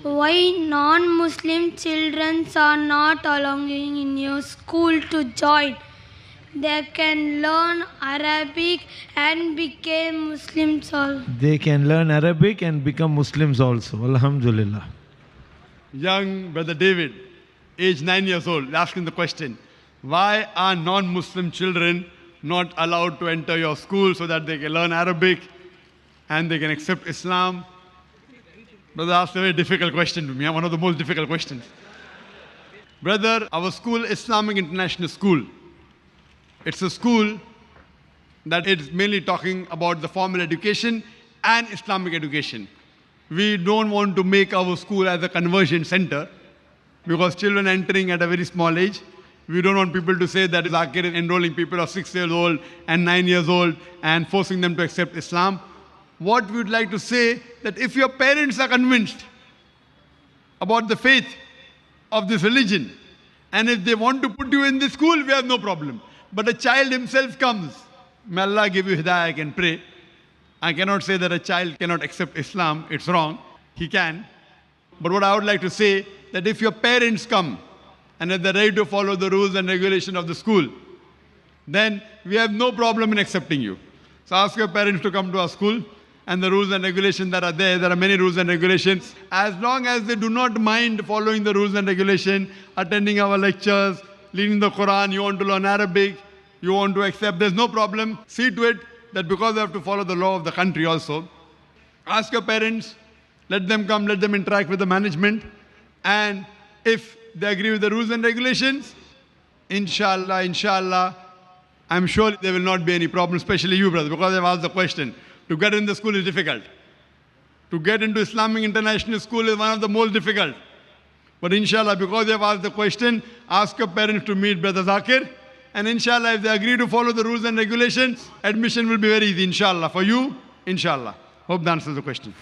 Why non-Muslim children are not allowing in your school to join? They can learn Arabic and become Muslims also. They can learn Arabic and become Muslims also. Alhamdulillah. Young brother David, age 9 years old, asking the question, why are non-Muslim children not allowed to enter your school so that they can learn Arabic and they can accept Islam? Brother asked a very difficult question to me, one of the most difficult questions. Brother, our school, Islamic International School, it's a school that is mainly talking about the formal education and Islamic education. We don't want to make our school as a conversion center because children entering at a very small age, we don't want people to say that Zakir is enrolling people of 6 years old and 9 years old and forcing them to accept Islam. What we would like to say that if your parents are convinced about the faith of this religion and if they want to put you in this school, we have no problem. But a child himself comes, may Allah give you hidayah, I can pray. I cannot say that a child cannot accept Islam, it's wrong, he can. But what I would like to say, that if your parents come and if they're ready to follow the rules and regulations of the school, then we have no problem in accepting you. So ask your parents to come to our school and the rules and regulations that are there are many rules and regulations. As long as they do not mind following the rules and regulations, attending our lectures, reading the Quran, you want to learn Arabic, you want to accept, there's no problem. See to it that because they have to follow the law of the country also. Ask your parents, let them come, let them interact with the management. And if they agree with the rules and regulations, inshallah, I'm sure there will not be any problem, especially you, brother, because I've asked the question. To get in the school is difficult. To get into Islamic International School is one of the most difficult. But inshallah, because you have asked the question, ask your parents to meet Brother Zakir. And inshallah, if they agree to follow the rules and regulations, admission will be very easy, inshallah. For you, inshallah. Hope that answers the question.